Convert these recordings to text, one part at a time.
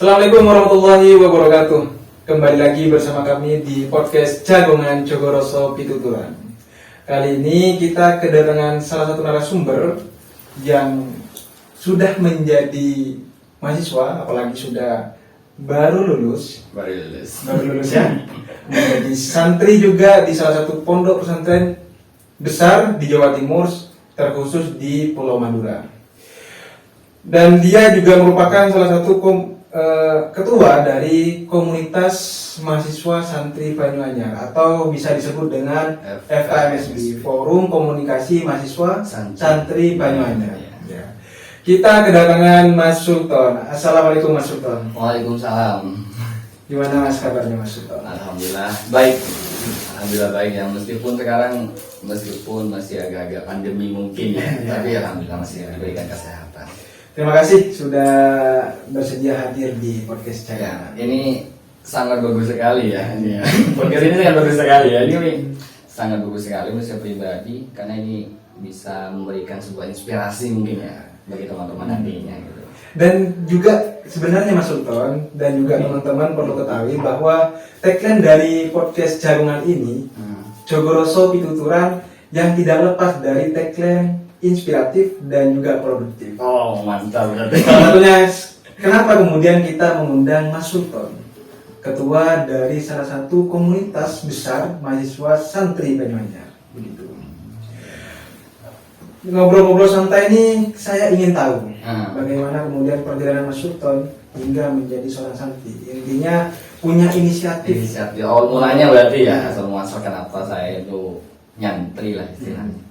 Assalamualaikum warahmatullahi wabarakatuh. Kembali lagi bersama kami di podcast Jagongan Jogoroso Pituturan. Kali ini kita kedatangan salah satu narasumber yang sudah menjadi mahasiswa, apalagi sudah baru lulus ya, menjadi santri juga di salah satu pondok pesantren besar di Jawa Timur, terkhusus di Pulau Madura. Dan dia juga merupakan salah satu ketua dari komunitas mahasiswa santri Banyuanyar, atau bisa disebut dengan FKMSB, Forum Komunikasi Mahasiswa Santri Banyuanyar. Ya. Kita kedatangan Mas Sultan. Assalamualaikum Mas Sultan. Waalaikumsalam. Gimana Mas kabarnya Mas Sultan? Alhamdulillah baik. Alhamdulillah baik ya, meskipun sekarang masih agak-agak pandemi mungkin ya, tapi alhamdulillah masih diberikan kesehatan. Terima kasih sudah bersedia hadir di podcast saya. Ya, ini sangat bagus sekali ya. Ini ya. Podcast ini sangat bagus sekali ya. Ini sangat bagus sekali menurut saya pribadi, karena ini bisa memberikan sebuah inspirasi mungkin ya bagi teman-teman nantinya gitu. Dan juga sebenarnya Mas Sultan dan juga teman-teman perlu ketahui bahwa tagline dari podcast Jagongan ini, Jogoroso Pituturan, yang tidak lepas dari tagline inspiratif dan juga produktif. Oh mantap berarti. Salah satunya kenapa kemudian kita mengundang Mas Sultan, ketua dari salah satu komunitas besar mahasiswa santri Banyuanyar. Begitu. Ngobrol-ngobrol santai ini saya ingin tahu bagaimana kemudian perjalanan Mas Sultan hingga menjadi seorang santri. Intinya punya inisiatif. Oh mulanya berarti ya, semua kenapa saya itu nyantri lah istilahnya.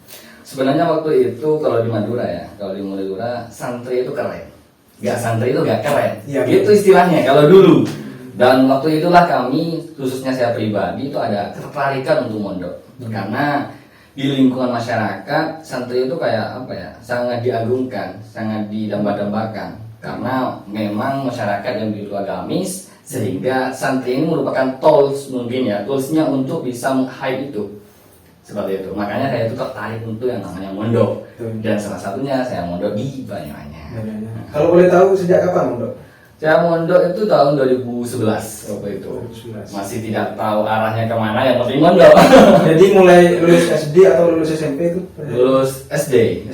Sebenarnya waktu itu kalau di Madura ya, kalau di Madura santri itu keren, nggak santri itu nggak keren, ya, gitu istilahnya kalau dulu. Dan waktu itulah kami, khususnya saya pribadi itu ada ketertarikan untuk mondok, karena di lingkungan masyarakat santri itu kayak apa ya, sangat diagungkan, sangat didamba-dambakan, karena memang masyarakat yang begitu agamis, sehingga santri ini merupakan tools mungkin ya, toolsnya untuk bisa meng-hype itu. Seperti itu, makanya saya itu tertarik untuk yang namanya mondok. Dan salah satunya saya mondok di Banyuanyar. Kalau boleh tahu sejak kapan mondok? Saya mondok itu tahun 2011 waktu itu. 2011. Masih tidak tahu arahnya kemana, yang penting mondok. Jadi mulai lulus SD atau lulus SMP itu? Lulus SD.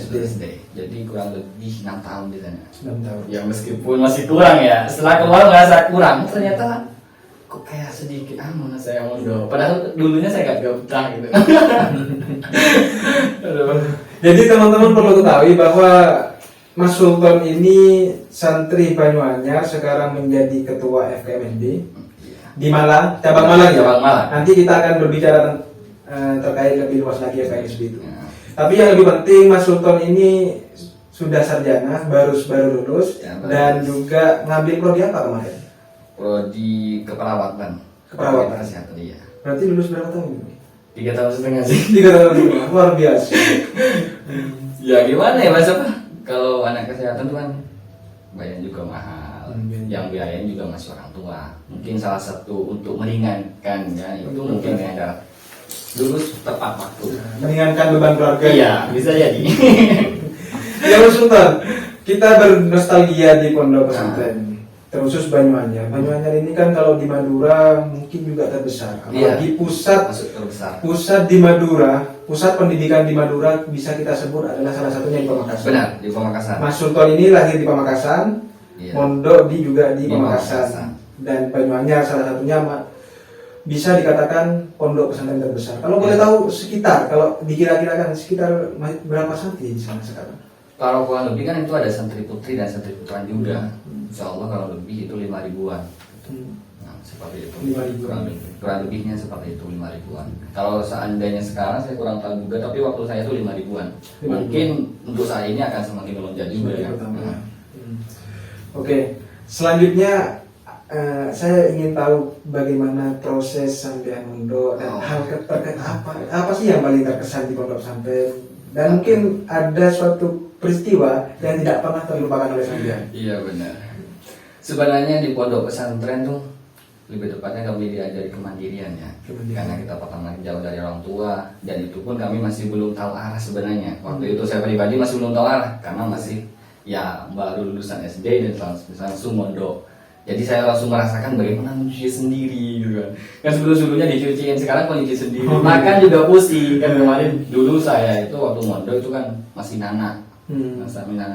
Jadi kurang lebih 6 tahun di sana. 6 tahun. Ya meskipun masih kurang ya, setelah keluar ngerasa kurang, ternyata kok kayak sedikit amat saya mondok. Padahal dulunya saya gak betah gitu. Jadi teman-teman perlu ketahui bahwa Mas Sultan ini santri Banyuanyar, sekarang menjadi ketua FKMSB di Malang, cabang Malang ya. Cabang Malang. Nanti kita akan berbicara terkait lebih luas lagi FKMSB itu. Tapi yang lebih penting, Mas Sultan ini sudah sarjana, baru lulus, ya, dan juga ngambil prodi apa kemarin? Prodi keperawatan. Kesehatan ya. Berarti lulus berapa tahun ini? 3 tahun setengah sih. 3 tahun setengah, luar biasa. Ya gimana ya Mas, apa? Kalau anak kesehatan tuh kan bayar juga mahal. Yang biayain juga masih orang tua. Mungkin salah satu untuk meringankan ya, itu mungkin ada lulus tepat waktu. Meringankan beban keluarga. Iya, bisa jadi. Ya Mas Sultan, kita bernostalgia di pondok pesantren, terkhusus Banyuanyar. Banyuanyar ini kan kalau di Madura mungkin juga terbesar. Apalagi pusat di Madura, pusat pendidikan di Madura bisa kita sebut adalah salah satunya di Pamekasan. Benar, di Pamekasan. Mas Sultan ini lahir di Pamekasan, mondok juga di Pamekasan. Pamekasan. Dan Banyuanyar salah satunya bisa dikatakan pondok pesantren terbesar. Kalau boleh tahu sekitar, kalau dikira-kirakan sekitar berapa santri di sana sekarang? Kalau kurang lebih kan itu ada santri putri dan santri putra juga. Insya Allah kalau lebih itu 5 ribuan. Nah, seperti itu. 5 ribuan. Kurang lebihnya seperti itu 5 ribuan. Kalau seandainya sekarang saya kurang tahu juga, tapi waktu saya itu 5 ribuan. Mungkin untuk saat ini akan semakin melonjak juga ya. Oke, selanjutnya saya ingin tahu bagaimana proses sampai mondok dan hal terkait apa sih yang paling terkesan di pondok pesantren, dan mungkin ada suatu peristiwa yang tidak pernah terlupakan oleh sampean. Iya benar. Sebenarnya di pondok pesantren tuh lebih tepatnya kami diajari kemandirian ya. Karena kita pertama jauh dari orang tua, dan itu pun kami masih belum tahu arah sebenarnya. Waktu itu saya pribadi masih belum tahu arah, karena masih ya baru lulusan SD dan langsung mondok. Jadi saya langsung merasakan bagaimana mencuci sendiri gitu kan sebelumnya dicuciin, sekarang kalau nyuci sendiri makan juga pusing kan. Kemarin dulu saya itu waktu mondok itu kan masih nana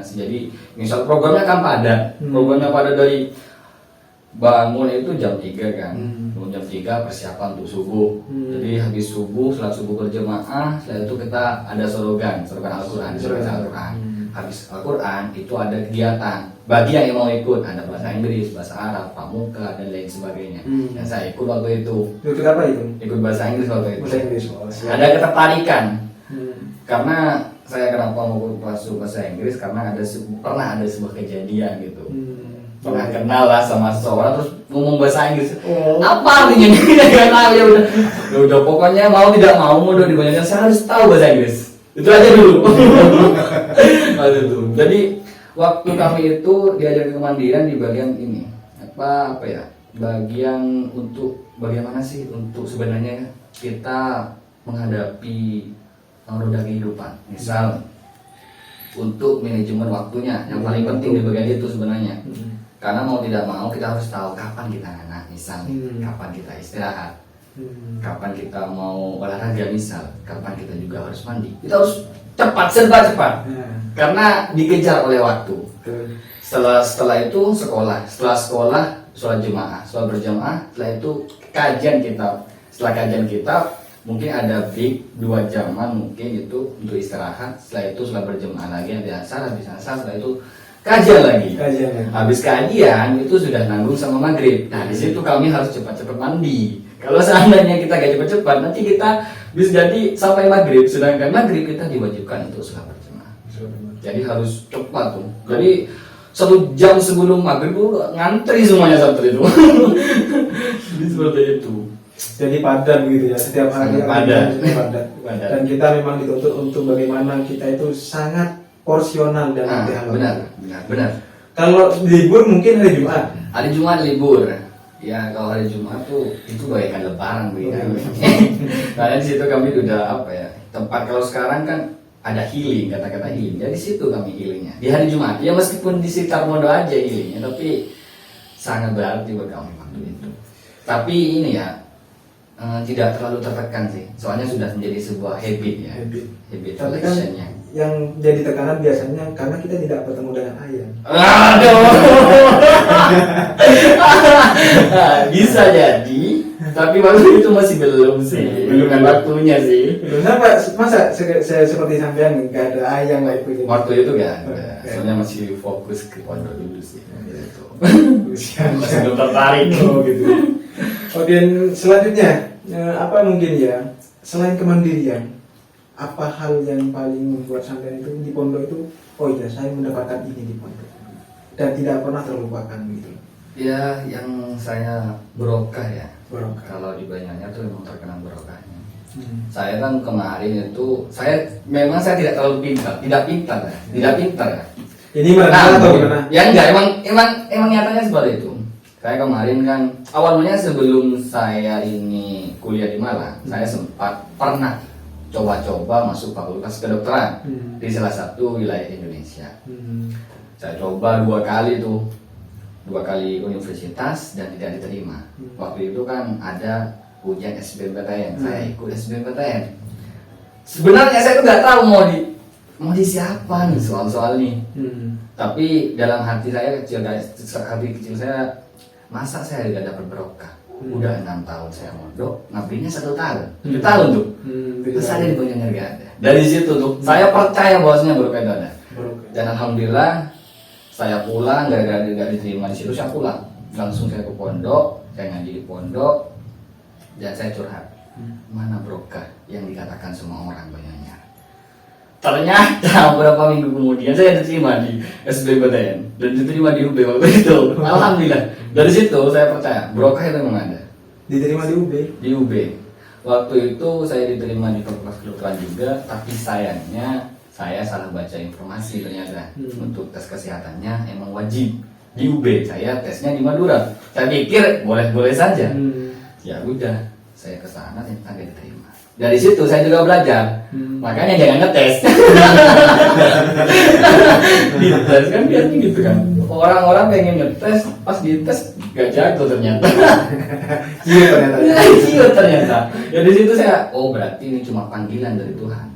sih. Jadi misal programnya kan padat, programnya padat dari bangun itu jam 3 kan, jam 3 persiapan untuk subuh. Jadi habis subuh, setelah subuh berjemaah, setelah itu kita ada sorogan Al-Quran, habis Al-Quran itu ada kegiatan bagi yang mau ikut, ada bahasa Inggris, bahasa Arab, pramuka dan lain sebagainya. Dan saya ikut waktu itu. Ikut apa itu? Ikut bahasa Inggris waktu itu. Bahasa Inggris. Ada ketertarikan. Karena saya kenapa mau masuk bahasa Inggris karena pernah ada sebuah kejadian gitu. Pernah kenal lah sama seseorang terus ngomong bahasa Inggris. Apa artinya? Enggak tahu ya udah pokoknya mau tidak mau udah dibanyakin saya harus tahu bahasa Inggris. Itu aja dulu. Jadi waktu kami itu diajar kemandirian di bagian ini apa ya, bagian untuk bagaimana sih untuk sebenarnya kita menghadapi roda kehidupan. Misal untuk manajemen waktunya yang paling penting di bagian itu sebenarnya. Karena mau tidak mau kita harus tahu kapan kita anak, misal kapan kita istirahat, kapan kita mau olahraga, misal kapan kita juga harus mandi. Kita harus cepat, serba cepat, karena dikejar oleh waktu. Setelah itu setelah sekolah sholat jemaah, sholat berjamaah, setelah itu kajian kita. Setelah kajian kita mungkin ada break 2 jaman mungkin itu untuk istirahat. Setelah itu sholat berjamaah lagi, habis asar, setelah itu kajian lagi. Habis kajian itu sudah nanggung sama maghrib. Nah di situ kami harus cepat-cepat mandi. Kalau seandainya kita gak cepat-cepat, nanti kita bisa jadi sampai maghrib. Sedangkan maghrib kita diwajibkan untuk sholat berjamaah. Jadi harus cepat tuh. Jadi 1 jam sebelum maghrib tuh ngantri semuanya santri itu. Jadi seperti itu. Jadi padat gitu ya, setiap hari padat. Dan kita memang dituntut untuk bagaimana kita itu sangat porsional dan benar. Kalau libur mungkin hari Jumat. Hari Jumat libur. Ya kalau hari Jumat tuh itu bagaikan lebaran begitu. Karena di situ kami udah apa ya, tempat kalau sekarang kan ada healing, kata-kata healing. Jadi situ kami healingnya di hari Jumat. Ya meskipun di sekitar Mondo aja healingnya, tapi sangat berarti buat kami waktu itu. Tapi ini ya tidak terlalu tertekan sih. Soalnya sudah menjadi sebuah habit ya. Habit Tapi kan collectionnya. yang jadi tekanan biasanya karena kita tidak bertemu dengan ayah. Aduh. Bisa jadi, tapi waktu itu masih belum sih. Belum kan waktunya sih. Kenapa masa saya seperti sampean nggak ada ayah lah itu? Waktu itu kan, soalnya masih fokus ke pondok dulu sih. Masih belum tertarik. Gitu. Oke, selanjutnya apa mungkin ya selain kemandirian, apa hal yang paling membuat sampean itu di pondok itu, oh iya saya mendapatkan ini di pondok dan tidak pernah terlupakan gitu? Ya, yang saya berokah ya. Barokah. Kalau di Banyuanyar tuh memang terkenal berokahnya. Saya kan kemarin itu, saya tidak terlalu pintar, tidak pintar ya. Ini mana atau gimana? Ya enggak, emang nyatanya seperti itu. Saya kemarin kan awalnya sebelum saya ini kuliah di Malang, saya sempat pernah coba-coba masuk fakultas kedokteran di salah satu wilayah Indonesia. Saya coba 2 kali tuh, 2 kali universitas dan tidak diterima. Waktu itu kan ada ujian SBMPTN, saya ikut SBMPTN. Sebenarnya saya tuh nggak tahu mau di siapa nih soal-soal nih. Tapi dalam hati kecil saya, masa saya tidak dapat berokah? Udah 6 tahun saya mondok, ngabdinya 1 tahun, 7 tahun tuh. Terus saya di Banyuanyar gak ada. Dari situ tuh, saya percaya bahwasanya berokah itu ada. Dan alhamdulillah, saya pulang gara-gara tidak diterima di situ, saya pulang. Langsung saya ke pondok, saya ngaji di pondok, dan saya curhat. Mana berokah yang dikatakan semua orang Banyuanyar? Ternyata beberapa minggu kemudian saya diterima di SBMPTN dan diterima di UB waktu itu. Alhamdulillah. Dari situ saya percaya berokah itu memang ada. Diterima di UB? Di UB. Waktu itu saya diterima di fakultas kedokteran juga, tapi sayangnya saya salah baca informasi ternyata. Untuk tes kesehatannya emang wajib di UB. Saya tesnya di Madura. Saya pikir boleh-boleh saja. Ya udah. saya ke sana ternyata nggak diterima. Dari situ saya juga belajar. Makanya jangan ngetes. Dites kan biasanya gitu kan. Orang-orang pengen ngetes, pas dites gak jago ternyata. Iya ternyata. Iya ternyata. Ya di situ saya, oh berarti ini cuma panggilan dari Tuhan.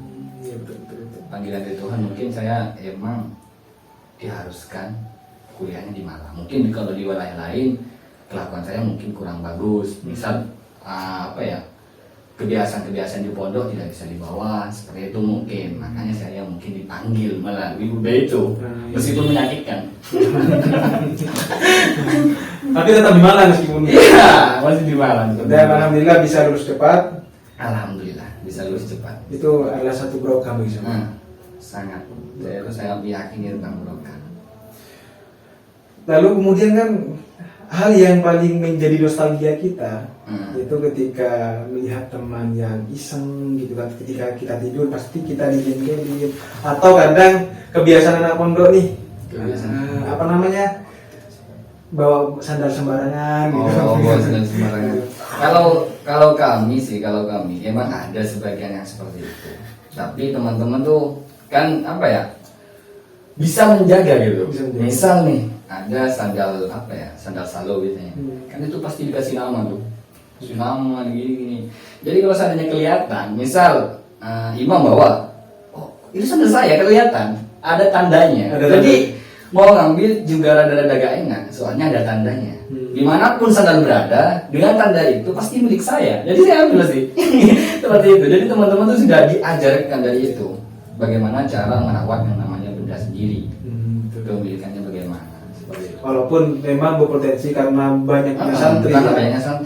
Iya betul. Panggilan dari Tuhan, mungkin saya emang diharuskan kuliahnya di Malang. Mungkin kalau di wilayah lain kelakuan saya mungkin kurang bagus. Misal kebiasaan-kebiasaan di pondok tidak bisa dibawa seperti itu mungkin. Makanya saya mungkin dipanggil melalui budaya itu, meskipun menyakitkan. Tapi tetap di Malang meskipun. Iya, masih di Malang. Dan alhamdulillah bisa lulus cepat. Alhamdulillah bisa lulus cepat. Itu adalah satu program bisa. Sangat. Saya itu sangat meyakini tentang program. Lalu kemudian kan hal yang paling menjadi nostalgia kita itu ketika melihat teman yang iseng gitu kan, ketika kita tidur pasti kita digeng-gengin, atau kadang kebiasaan anak pondok nih bawa sandal sembarangan gitu. Bawa sandal sembarangan. Kalau kami emang ada sebagian yang seperti itu. Tapi teman-teman tuh kan bisa menjaga gitu. Misal nih ada sandal sandal salo biasanya. Kan itu pasti dikasih nama tuh. Kasih nama gini. Jadi kalau seandainya kelihatan, misal imam bawa, oh itu sandal saya kelihatan, ada tandanya. Jadi mau ngambil juga rada-rada gak enak, soalnya ada tandanya. Dimanapun sandal berada, dengan tanda itu pasti milik saya. Jadi saya ambil sih. Seperti itu. Jadi teman-teman tuh sudah diajarkan dari itu, bagaimana cara merawat yang namanya benda sendiri. Kepemilikannya bagaimana. Walaupun memang berpotensi karena banyaknya santri,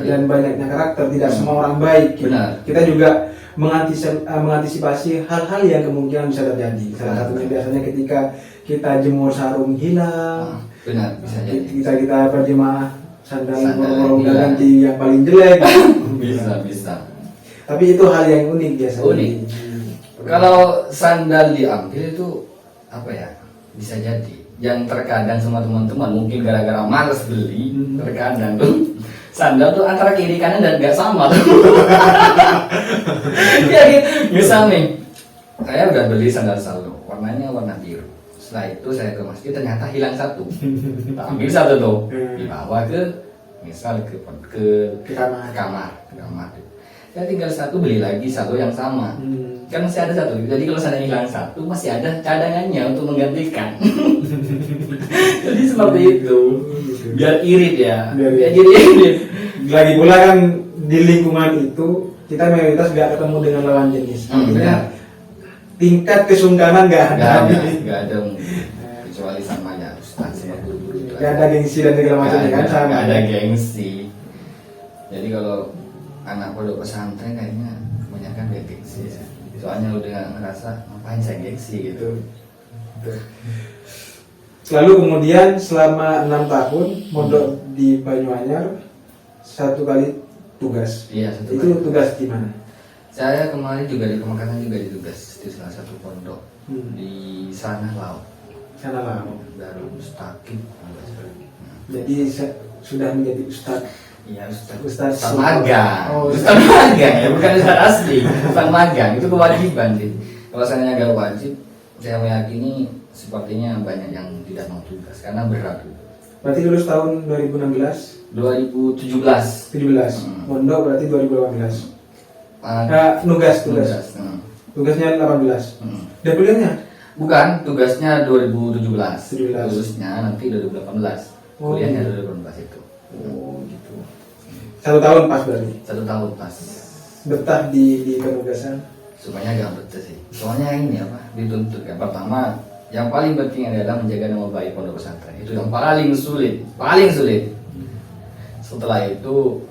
dan banyaknya karakter, tidak semua orang baik. Benar. Kita juga mengantisipasi hal-hal yang kemungkinan bisa terjadi. Salah satunya biasanya ketika kita jemur sarung hilang, benar, bisa jadi. Kita berjemaah sandal bolong ganti yang paling jelek. bisa. Tapi itu hal yang unik biasanya. Unik. Kalau sandal diambil itu bisa jadi. Yang terkadang sama teman-teman mungkin gara-gara males beli, terkadang tuh sandal tuh antara kiri kanan dan gak sama tuh. Ya gitu. Misal nih, saya udah beli sandal salo, warnanya warna biru. Setelah itu saya ke masjid, ternyata hilang satu. Kita ambil satu tuh, dibawa ke kamar. Saya tinggal satu, beli lagi satu yang sama. Kan masih ada satu. Jadi kalau saya hilang satu, masih ada cadangannya untuk menggantikan. Jadi seperti itu. Biar irit ya. Biar irit. Lagi pula kan di lingkungan itu kita mayoritas gak ketemu dengan lawan jenis. Artinya tingkat kesungkanan gak ada. Gak ada kecuali sama ya Ustaz sama guru-guru. Gak ada gengsi dan segala macamnya kan sama. Gak ada gengsi. Jadi kalau anak pondok pesantren kayaknya kebanyakan gak gengsi ya. Soalnya udah ngerasa ngapain saya gengsi gitu. Lalu kemudian selama 6 tahun mondok di Banyuanyar, satu kali tugas. Iya, satu itu kali. Tugas di mana? Saya kemarin juga di Pemakasan juga ditugas di salah satu pondok di Sanah Laut. Sanah Laut. Darul Mustaqim. Jadi sudah menjadi ustaz. Iya, Ustaz magang. Oh, Ustaz magang ya, bukan ustaz asli. Ustaz magang itu kewajiban sih. Kalau saya agak wajib, saya meyakini sepertinya banyak yang tidak mau tugas karena berat. Berarti lulus tahun 2016? 2017. 17. Mondok berarti 2018. Tugas. Tugasnya 18. Dan kuliahnya? Bukan, tugasnya 2017. 17. Lulusnya nanti 2018. Kuliahnya 2018 itu. Oh gitu. 1 tahun pas berarti? 1 tahun pas. Betah di penugasan? Supaya agak betah sih. Soalnya ini dituntut kan. Pertama, yang paling penting adalah menjaga nama baik pondok pesantren. Itu yang paling sulit. Setelah itu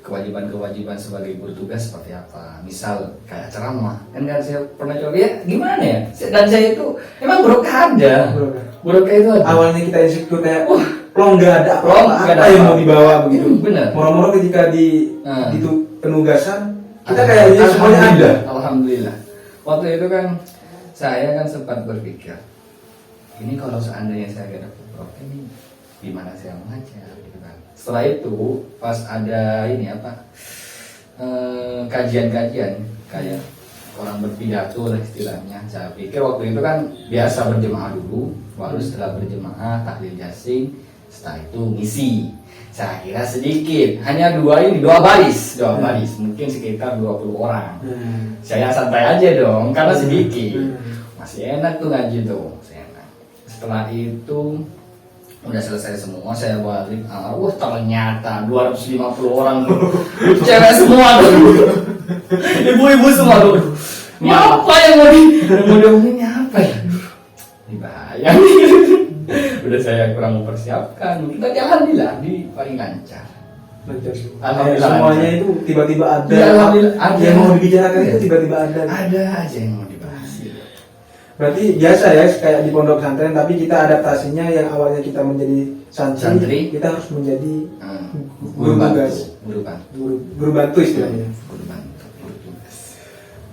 kewajiban-kewajiban sebagai guru tugas seperti apa? Misal kayak ceramah. Kan saya pernah coba ya gimana ya? Dan saya itu emang barokah ada. Barokah itu ada. Awalnya kita insecure kayak plong nggak ada apa yang mau dibawa begitu. Benar. Moro-moro ketika di penugasan kita kayaknya semuanya ada. Alhamdulillah. Waktu itu kan saya kan sempat berpikir, ini kalau seandainya saya gak dapat prof ini gimana saya mengajar gitu kan. Setelah itu pas ada ini kajian-kajian kayak orang berpidato lah istilahnya. Saya pikir waktu itu kan biasa berjemaah dulu, baru setelah berjemaah tahlil yasin, setelah itu ngisi. Saya kira sedikit, hanya dua baris, mungkin sekitar 20 orang. Saya santai aja dong, karena sedikit. Masih enak tuh ngaji tuh, masih enak. Setelah itu udah selesai semua, saya balik. Ternyata 250 orang tuh, cewek semua tuh, ibu-ibu semua tuh. Ini apa yang mau diomongin apa ya? Ini bahaya. Udah saya kurang mempersiapkan. Tapi alhamdulillah di paling lancar. Alhamdulillah. Semuanya itu tiba-tiba ada. Ya, alhamdulillah ada. Yang mau dibicarakan itu tiba-tiba ada. Ada aja yang mau dibahas. Berarti biasa ya kayak di pondok pesantren, tapi kita adaptasinya yang awalnya kita menjadi santri, kita harus menjadi guru tugas, guru bantu istilahnya.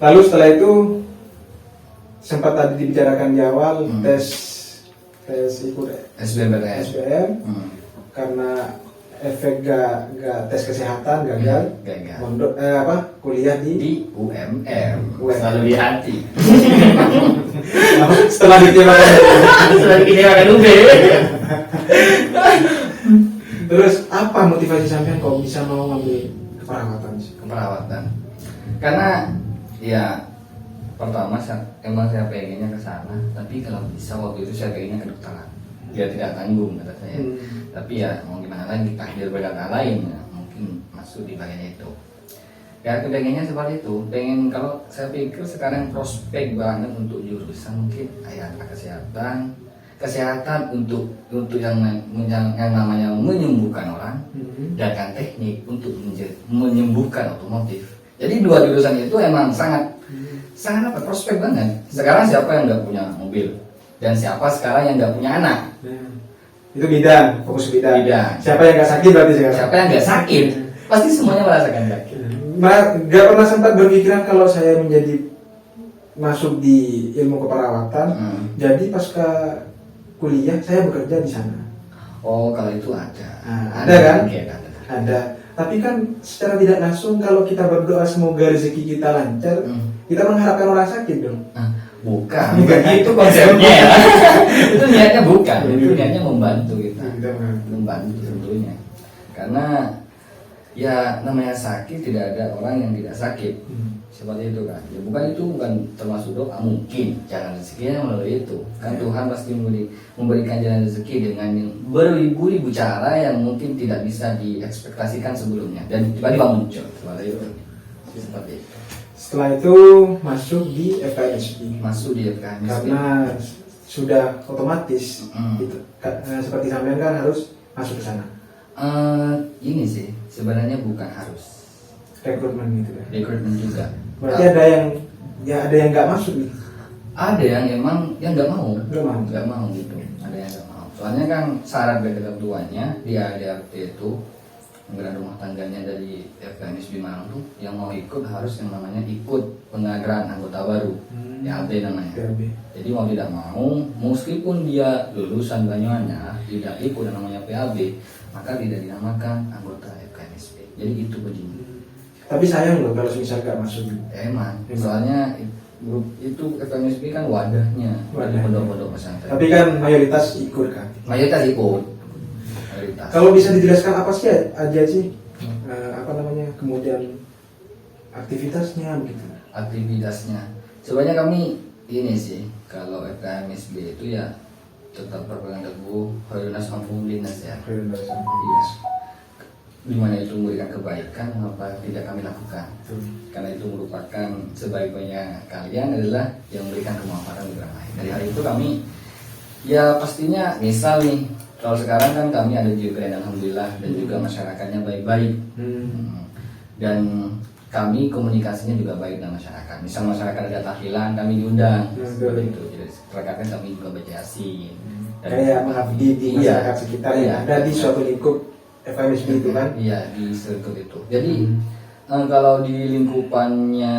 Lalu setelah itu sempat tadi dibicarakan di awal tes ikut SBM karena efek gak tes kesehatan gagal. Mondok kuliah di UMR. Selalu di hati. Setelah dikecewakan UB. Terus apa motivasi sampean kok bisa mau ngambil keperawatan? Karena ya pertama emang saya pengennya ke sana, tapi kalau bisa waktu itu saya pengennya ke kedokteran. Dia tidak tanggung kata saya. Tapi ya mau gimana lagi, takdir berkata lain ya, mungkin masuk di bagian itu. Ya kepengennya seperti itu. Pengen, kalau saya pikir sekarang prospek banget untuk jurusan mungkin ayat kesehatan untuk yang namanya menyembuhkan orang, dan teknik untuk menyembuhkan otomotif. Jadi dua jurusan itu emang sangat prospek banget. Sekarang siapa yang nggak punya mobil, dan siapa sekarang yang nggak punya anak? Itu bidang, fokus bidang. Siapa yang nggak sakit berarti sekarang? Siapa yang nggak sakit? Pasti semuanya merasakan sakit. Nggak pernah sempat berpikiran kalau saya masuk di ilmu keperawatan. Jadi pasca kuliah saya bekerja di sana. Oh, kalau itu ada. Ada kan? Ada. Tapi kan secara tidak langsung kalau kita berdoa semoga rezeki kita lancar, kita mengharapkan orang sakit dong. Bukan gitu konsepnya ya. Itu niatnya bukan. Itu niatnya membantu kita. Membantu tentunya. Karena ya namanya sakit, tidak ada orang yang tidak sakit. Seperti itu kan. Ya bukan termasuk doa, mungkin jalan rezekinya melalui itu. Kan Tuhan pasti memberikan jalan rezeki dengan beribu-ribu cara yang mungkin tidak bisa diekspektasikan sebelumnya, dan tiba-tiba muncul seperti itu. Setelah itu masuk di FKMSB. Karena sudah otomatis gitu. Seperti sampean kan harus masuk ke sana. Ini sih sebenarnya bukan harus rekrutmen gitu ya. Rekrutmen juga. Berarti ada yang nggak masuk nih. Ada yang emang yang nggak mau gitu. Ada yang nggak mau. Soalnya kan syarat dari ketentuannya di ADRT itu, anggaran rumah tangganya dari FKMSB Malang tuh, yang mau ikut harus yang namanya ikut pengajaran anggota baru, PAB namanya. Jadi mau tidak mau, meskipun dia lulusan Banyuwannya tidak ikut yang namanya PAB, maka tidak dinamakan anggota FKMSB. Jadi itu begini. Tapi sayang loh kalau misal gak masuk. Emang. Soalnya grup itu FKMSB kan wadahnya pondok-pondok pesantren. Tapi kan mayoritas ikut kan? Mayoritas ikut. Kalau bisa dijelaskan apa sih aja sih kemudian aktivitasnya begitu? Aktivitasnya sebenarnya kami ini sih, kalau FKMSB itu ya tetap berpegang teguh Khairunnas Amfulinas ya. Iya. Dimana itu memberikan kebaikan, apa tidak kami lakukan? Karena itu merupakan sebaik-baiknya kalian adalah yang memberikan kemanfaatan bagi orang lain. Dari hari itu kami ya pastinya misal nih, kalau sekarang kan kami ada di Ukraina alhamdulillah, dan juga masyarakatnya baik-baik. Dan kami komunikasinya juga baik dengan masyarakat. Misal masyarakat ada tahlilan, kami diundang seperti itu. Jadi terkadang kami juga baca yasin. Kayak mengabdi di masyarakat sekitar yang ada di suatu lingkup FKMSB itu kan? Iya, di circle itu. Jadi kalau di lingkupannya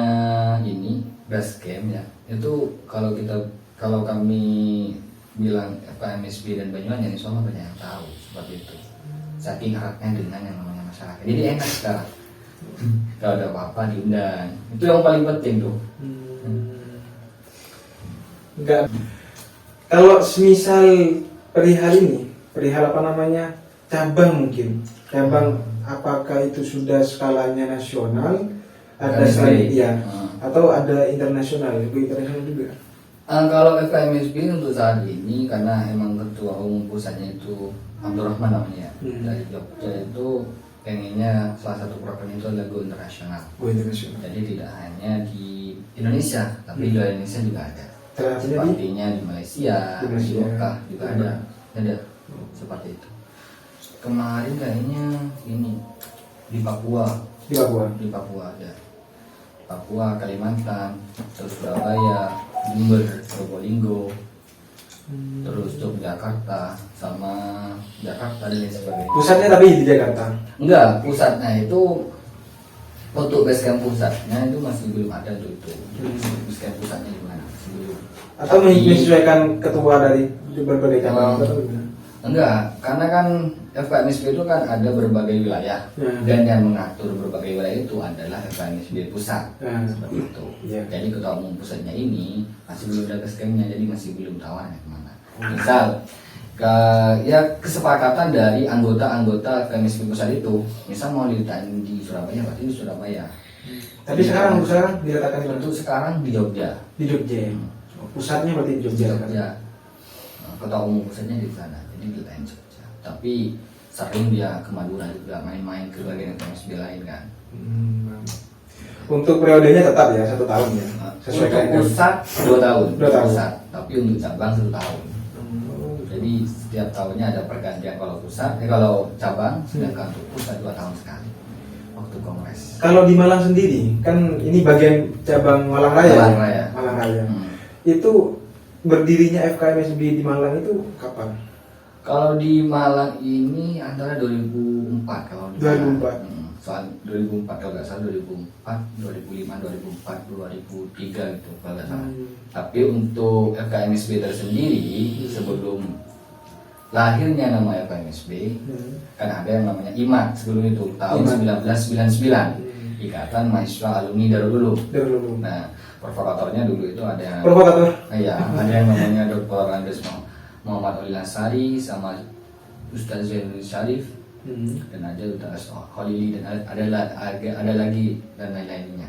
ini Basecamp ya, itu kalau kami bilang FKMSB dan Banyuwangi, ya insya Allah banyak yang tahu seperti itu. Saking eratnya dengan yang namanya masyarakat. Jadi enak sekarang. Kalau ada apa-apa diundang. Itu yang paling penting tuh. Enggak. Kalau semisal perihal apa namanya, cabang mungkin, cabang apakah itu sudah skalanya nasional, ada ya, atau ada internasional, juga. Kalau FKMSB untuk saat ini karena emang ketua umum pusatnya itu Abdurrahman namanya dari Jogja, itu pengennya salah satu program itu adalah go internasional. Jadi tidak hanya di Indonesia, tapi di luar Indonesia juga ada. Sepertinya di Malaysia, di Mekah juga ada seperti itu. Kemarin kayaknya ini di Papua ada. Papua, Kalimantan, terus Surabaya, Jember, Probolinggo, terus Yogyakarta, sama Jakarta dan lain sebagainya. Pusatnya tapi di Jakarta? Enggak, pusatnya itu untuk basecamp pusatnya itu masih belum ada tuh itu. Basecamp pusatnya di mana? Masih belum. Atau menyesuaikan ketua dari berbagai cabang? Enggak, karena kan FKMSB itu kan ada berbagai wilayah dan yang mengatur berbagai wilayah itu adalah FKMSB pusat seperti itu. Jadi ketua umum pusatnya ini masih belum ada basecampnya, jadi masih belum tahu arahnya kemana. Misal kesepakatan dari anggota FKMSB pusat itu, misal mau diletakkan di Surabaya, berarti di Surabaya. Tapi sekarang diletakkan untuk sekarang di Jogja. Di Jogja. Pusatnya berarti di Jogja. Ketua umum pusatnya di sana, jadi di lain Jogja. Tapi sering dia ke Madura juga, main-main ke bagian FKMSB lain kan. Untuk periodenya tetap ya 1 tahun ya. Untuk pusat 2 tahun. 2 tahun. Pusat, tapi untuk cabang 1 tahun. Jadi setiap tahunnya ada pergantian kalau pusat, kalau cabang, sedangkan untuk pusat 2 tahun sekali waktu kongres. Kalau di Malang sendiri, kan ini bagian cabang Malang Raya. Malang Raya. Itu berdirinya FKMSB di Malang itu kapan? Kalau di Malang ini antara 2004 kalau di 2004. Soal 2004 kalau nggak salah 2004, 2005, 2004, 2003 gitu kalau nggak salah. Tapi untuk FKMSB tersendiri sebelum lahirnya nama FKMSB kan ada yang namanya IMAT sebelum itu tahun 1999, Ikatan Mahasiswa Alumni Darul Ulum. Nah, provokatornya dulu itu ada yang ada yang namanya Dr. Andes Muhammad Olil Ansari sama Ustaz Zainul Syarif dan ada Ustaz Khalili dan ada lagi dan lain-lainnya.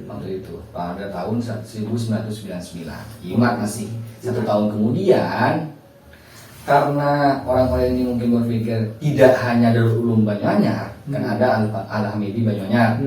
Waktu itu pada tahun 1999 IMAT masih 1 tahun kemudian, karena orang-orang ini mungkin berpikir tidak hanya Darul Ulum Banyuanyar, kan ada Al-Hamidi Banyuanyar.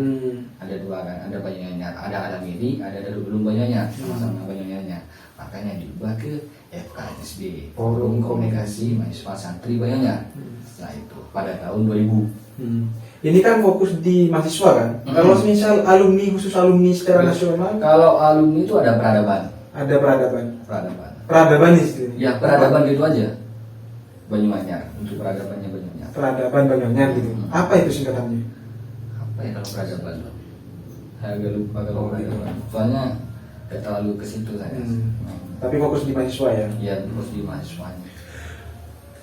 Ada 2 kan, ada Banyuanyar, ada Al-Hamidi, ada Darul Ulum Banyuanyar, sama-sama Banyuanyar. Makanya diubah ke FKMSB, Forum Komunikasi Mahasiswa Santri Banyuanyar. Setelah itu pada tahun 2000. Ini kan fokus di mahasiswa kan. Kalau misal alumni, khusus alumni secara nasional, kalau alumni itu ada peradaban. Ada peradaban. Peradaban di sini. Ya, peradaban gitu aja. Banyuanyar, untuk peradabannya Banyuanyar. Peradaban Banyuanyar gitu. Apa itu singkatannya? Apa ya kalau peradaban? Saya agak lupa kalau peradaban. Soalnya gak terlalu ke situ saya. Tapi fokus di mahasiswa ya? Iya, fokus di mahasiswanya.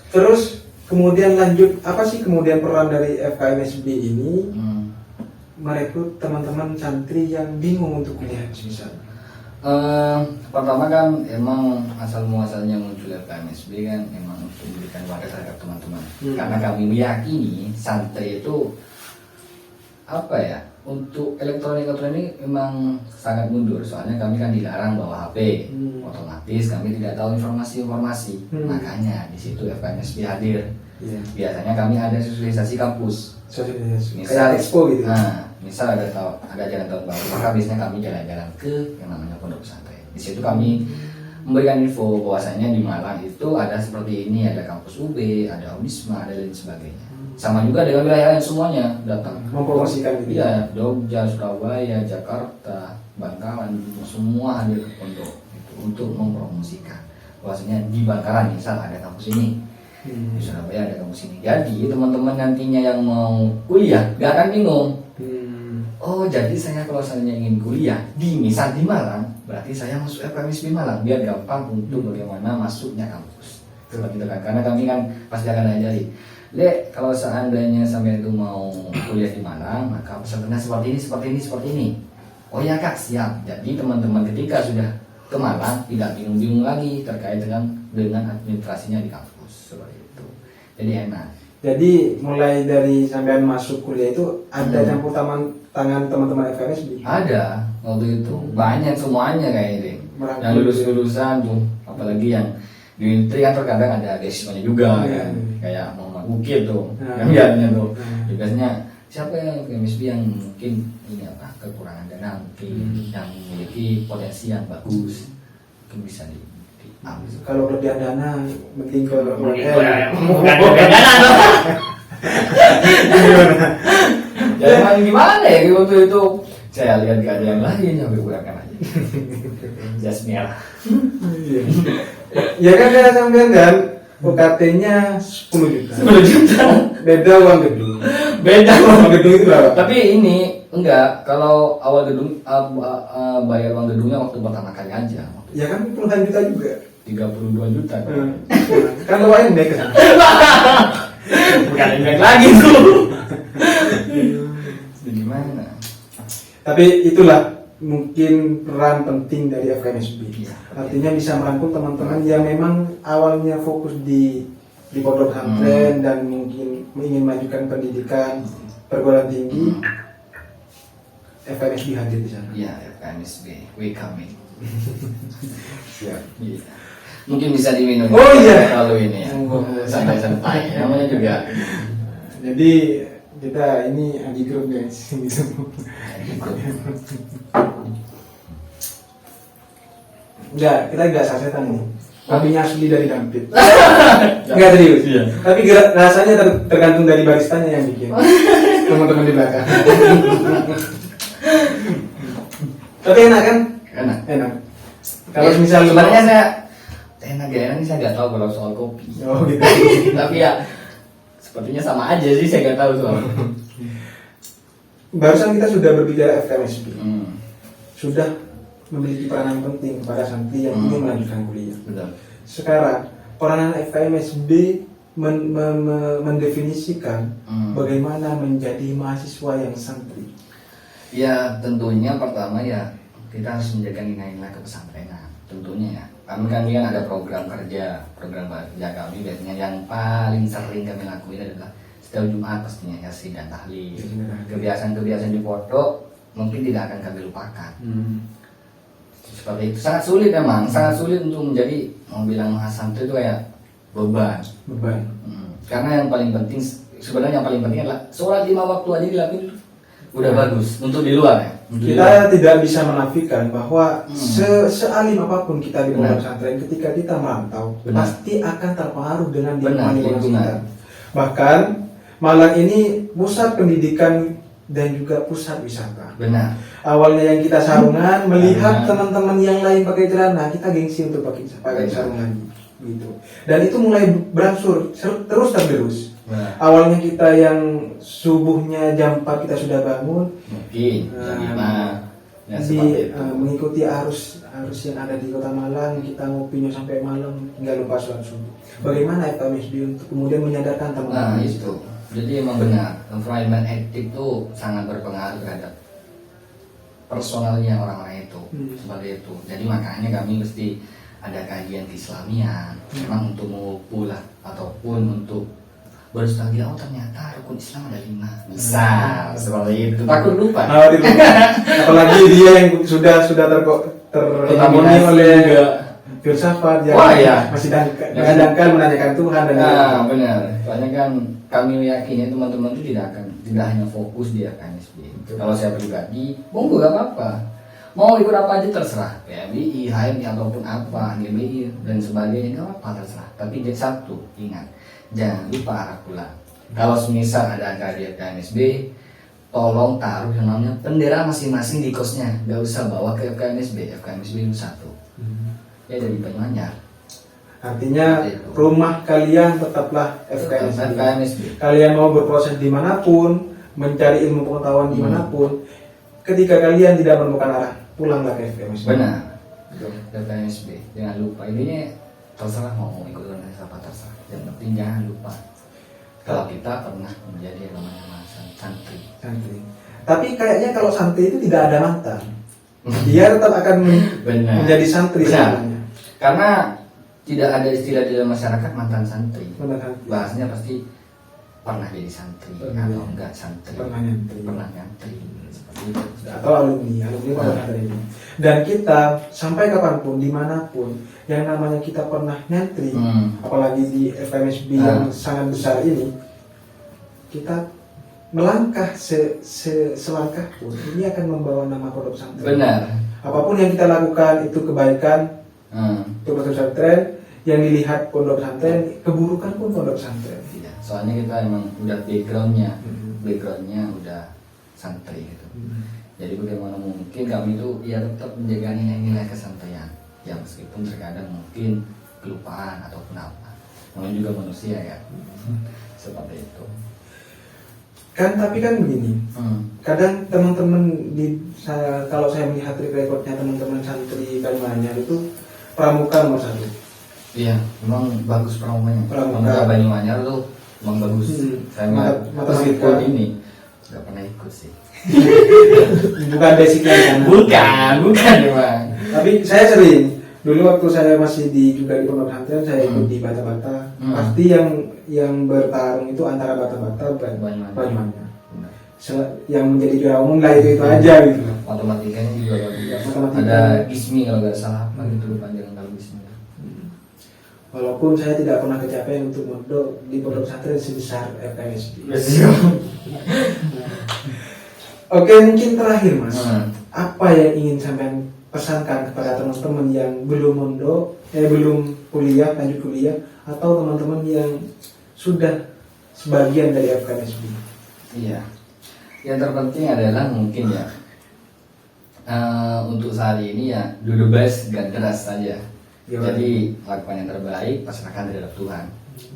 Terus kemudian lanjut, apa sih kemudian peran dari FKMSB ini merekrut teman-teman santri yang bingung untuk kuliah misalnya? Pertama kan emang asal muasalnya muncul FKMSB kan emang untuk memberikan wadah terhadap teman-teman. Karena kami meyakini santri itu apa ya, untuk elektronik memang sangat mundur. Soalnya kami kan dilarang bawa HP, otomatis kami tidak tahu informasi. Makanya di situ FKMSB hadir. Biasanya kami ada sosialisasi kampus. Misal expo gitu. Misal ada jalan tahun baru, maka biasanya kami jalan-jalan ke yang namanya pondok pesantren. Di situ kami memberikan info bahwasanya di Malang itu ada seperti ini, ada kampus UB, ada Unisma, ada lain sebagainya. Sama juga dengan wilayah lain semuanya datang mempromosikan gitu. Iya, Jogja, Surabaya, Jakarta, Bangkalan, semua hadir ke pondok itu untuk mempromosikan bahwasanya di Bangkalan misal ada kampus ini, di Surabaya ada kampus ini. Jadi teman-teman nantinya yang mau kuliah gak akan bingung. Oh, jadi saya kalau saya ingin kuliah di misal di Malang, berarti saya masuk FKMSB Malang biar gampang untuk bagaimana masuknya kampus. Seperti itu kan, karena kami kan pasti akan diajari Dek, kalau seandainya sampai itu mau kuliah di Malang, maka pesertanya seperti ini. Oh ya kak, siap. Jadi teman-teman ketika sudah ke Malang tidak bingung-bingung lagi terkait dengan administrasinya di kampus seperti itu. Jadi enak. Jadi mulai dari sampean masuk kuliah itu ada campur tangan teman-teman FKMSB? Ada waktu itu banyak semuanya kayak ini. Merangkul. Yang lulusan tuh, apalagi yang di Unitri kan terkadang ada beasiswanya juga kan, kayak Muhammad Bukit tuh, yang lihatnya tuh. Biasanya siapa yang FKMSB yang mungkin ini apa kekurangan dana mungkin yang memiliki potensi yang bagus mungkin bisa diambil. Kalau kelebihan dana mending ke Bukan dana dong. Jangan gimana ya waktu itu saya lihat gak ada yang lain yang gunakan aja. Jas merah. Ya kan saya sampean kan UKT-nya 10 juta. 10 juta. Beda uang gedung. Beda Uang gedung itu berapa? Tapi ini enggak, kalau awal gedung bayar uang gedungnya waktu pertama kali aja. Ya kan puluhan juta juga. 32 juta. Kan bawain deh ke sana. Bukan ingat lagi tuh. Gimana? Tapi itulah mungkin peran penting dari FKMSB. Iya. Artinya bisa merangkul teman-teman yang memang awalnya fokus di pondok pesantren dan mungkin ingin majukan pendidikan perguruan tinggi. FKMSB hadir di sana. Iya, FKMSB, we coming. Siap. Iya. Mungkin bisa diminum. Oh, iya. Kalau ini ya. Santai-santai. Namanya juga. Jadi kita ini anti grup guys. Enggak, kita enggak sasetan ini. Kopinya asli dari Dampit. Enggak serius. Iya. Tapi rasanya tergantung dari baristanya yang bikin. Teman-teman di belakang. Tapi enak kan? Enak. Enak. Kalau Ya, misal sebenarnya saya enak gak enak saya nggak tahu kalau soal kopi. Oh gitu. Tapi ya sepertinya sama aja sih, saya nggak tahu soal. Barusan kita sudah berbicara FKMSB. Sudah memiliki peranan penting kepada santri yang ingin melanjutkan kuliah. Betul. Sekarang peranan FKMSB mendefinisikan bagaimana menjadi mahasiswa yang santri. Ya tentunya pertama ya kita harus menjaga nilai-nilai kepesantrenan. Tentunya ya. Kami kan ada program kerja kami biasanya yang paling sering kami lakuin adalah setiap Jumat pastinya ya dan tahlil. Kebiasaan-kebiasaan di pondok mungkin tidak akan kami lupakan. Seperti itu sangat sulit memang, sangat sulit untuk menjadi mau bilang mahasantri itu kayak beban. Karena yang paling penting sebenarnya yang paling penting adalah sholat 5 waktu aja dilakuin udah bagus untuk di luar ya. Kita tidak bisa menafikan bahwa sealim apapun kita di pondok pesantren, ketika kita merantau pasti akan terpengaruh dengan lingkungan kita. Bahkan Malang ini pusat pendidikan dan juga pusat wisata. Benar. Awalnya yang kita sarungan, melihat teman-teman yang lain pakai celana, kita gengsi untuk pakai sarungan gitu. Dan itu mulai berangsur terus. Awalnya kita yang subuhnya jam 4 kita sudah bangun, mungkin jam 5 ya, mengikuti arus yang ada di Kota Malang, kita ngopinya sampai malam hingga lupa sholat subuh. Bagaimana FKMSB untuk kemudian menyadarkan teman-teman? Nah itu, jadi emang benar environment etik itu sangat berpengaruh terhadap personalnya orang-orang itu, seperti itu. Jadi makanya kami mesti ada kajian keislamian, memang untuk mengukur lah ataupun untuk berstrategi, oh ternyata rukun Islam ada 5 misal seperti itu, takut lupa. Apalagi dia yang sudah terkontaminasi oleh filsafat yang masih dangkal menanyakan Tuhan dan benar. Soalnya kan kami yakin teman-teman itu tidak hanya fokus di FKMSB. Kalau saya pribadi, monggo gak apa-apa. Mau ikut apa aja terserah, PMI, HMI ataupun apa, GMI dan sebagainya gak apa-apa terserah. Tapi satu ingat, jangan lupa arah pulang. Kalau semisal ada acara di FKMSB, tolong taruh yang namanya bendera masing-masing di kosnya. Gak usah bawa ke FKMSB itu satu. Ya dari Banyuanyar. Artinya rumah kalian tetaplah FKMSB. FKMSB. Kalian mau berproses dimanapun, mencari ilmu pengetahuan dimanapun, ketika kalian tidak menemukan arah, pulanglah ke FKMSB. Benar. FKMSB. Jangan lupa, intinya terserah mau ikut organisasi apa terserah. Yang penting jangan lupa kalau kita pernah menjadi yang namanya santri. Santri. Tapi kayaknya kalau santri itu tidak ada mantan. Dia tetap akan Benar. menjadi santri Benar. selamanya. Karena tidak ada istilah di dalam masyarakat mantan santri. Mantan santri. Bahasanya pasti pernah jadi santri Pernah. atau enggak santri. Pernah nyantri. Pernah nyantri. Seperti itu. Atau alumni pondok pesantren ini. Dan kita sampai kapanpun, dimanapun, yang namanya kita pernah nyantri, apalagi di FMSB yang sangat besar ini, kita melangkah selangkah pun ini akan membawa nama pondok pesantren. Benar. Apapun yang kita lakukan itu kebaikan untuk pondok pesantren, yang dilihat pondok pesantren, keburukan pun pondok pesantren. Iya. Soalnya kita emang udah backgroundnya udah santri gitu. Jadi bagaimana mungkin kami itu ya tetap menjaga nilai-nilai kesantrian. Ya meskipun terkadang mungkin kelupaan ataupun apa. Namanya juga manusia ya. Seperti itu. Tapi kan begini, kadang teman-teman kalau saya melihat track recordnya teman-teman santri Banyuanyar itu pramuka nomor 1. Iya, memang bagus pramukanya. Pramuka Banyuanyar tuh memang bagus. Saya meskipun ini nggak pernah ikut sih. Bukan basicnya kan? Bukan memang. Tapi saya sering. Dulu waktu saya masih juga di pondok pesantren, saya ikut di Bata-Bata. Pasti yang bertarung itu antara Bata-Bata dan Banyuanyar. Yang menjadi juara umum lah itu aja gitu. Matematikanya juga bagus. Matematika. Ada Gismi kalau nggak salah apa gitu panjangan kalau Gismi. Walaupun saya tidak pernah kecapean untuk mondok di pondok pesantren sebesar FKSB. Oke, mungkin terakhir Mas, apa yang ingin sampean pesankan kepada teman-teman yang belum mondok, belum kuliah, lanjut kuliah, atau teman-teman yang sudah sebagian dari FKSB? Iya, yang terpenting adalah mungkin ya untuk saat ini ya do the best, gak deras saja. Jadi lakukan yang terbaik, pasrahkan terhadap Tuhan.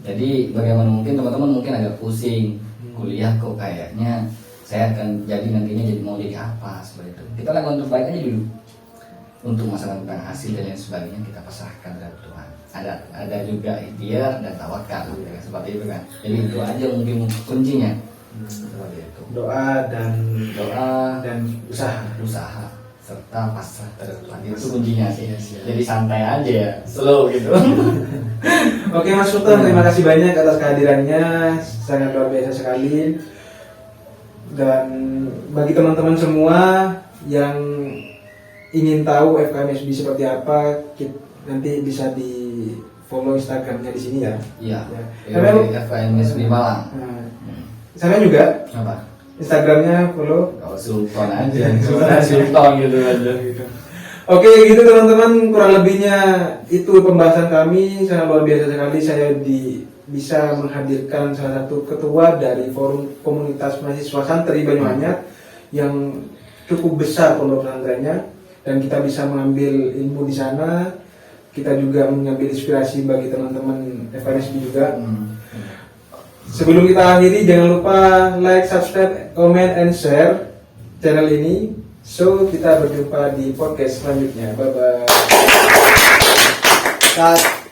Jadi bagaimana mungkin teman-teman mungkin agak pusing kuliah kok kayaknya saya akan jadi nantinya mau jadi apa seperti itu. Kita lakukan terbaik aja dulu. Untuk masalah tentang hasil dan lain sebagainya kita pasrahkan terhadap Tuhan. Ada juga ikhtiar dan tawakal ya, seperti itu kan. Jadi itu aja mungkin kuncinya. Seperti itu. Doa dan usaha serta pasrah terhadap Tuhan. Itu kuncinya sih. Jadi santai aja ya, slow gitu. Oke Mas Sultan, terima kasih banyak atas kehadirannya, sangat luar biasa sekali. Dan bagi teman-teman semua yang ingin tahu FKMSB seperti apa, nanti bisa di follow Instagramnya di sini ya. Iya. Ya. FKMSB Malang. Saya juga. Apa? Instagramnya follow. Kalau Sultan aja. Sultan gitu aja. Oke, gitu teman-teman, kurang lebihnya itu pembahasan kami. Sangat luar biasa sekali saya bisa menghadirkan salah satu ketua dari forum komunitas mahasiswa santri Banyuanyar yang cukup besar pondok pesantrennya, dan kita bisa mengambil ilmu di sana. Kita juga mengambil inspirasi bagi teman-teman FNSB juga. Sebelum kita akhiri, jangan lupa like, subscribe, comment, and share channel ini. So kita berjumpa di podcast selanjutnya. Bye bye.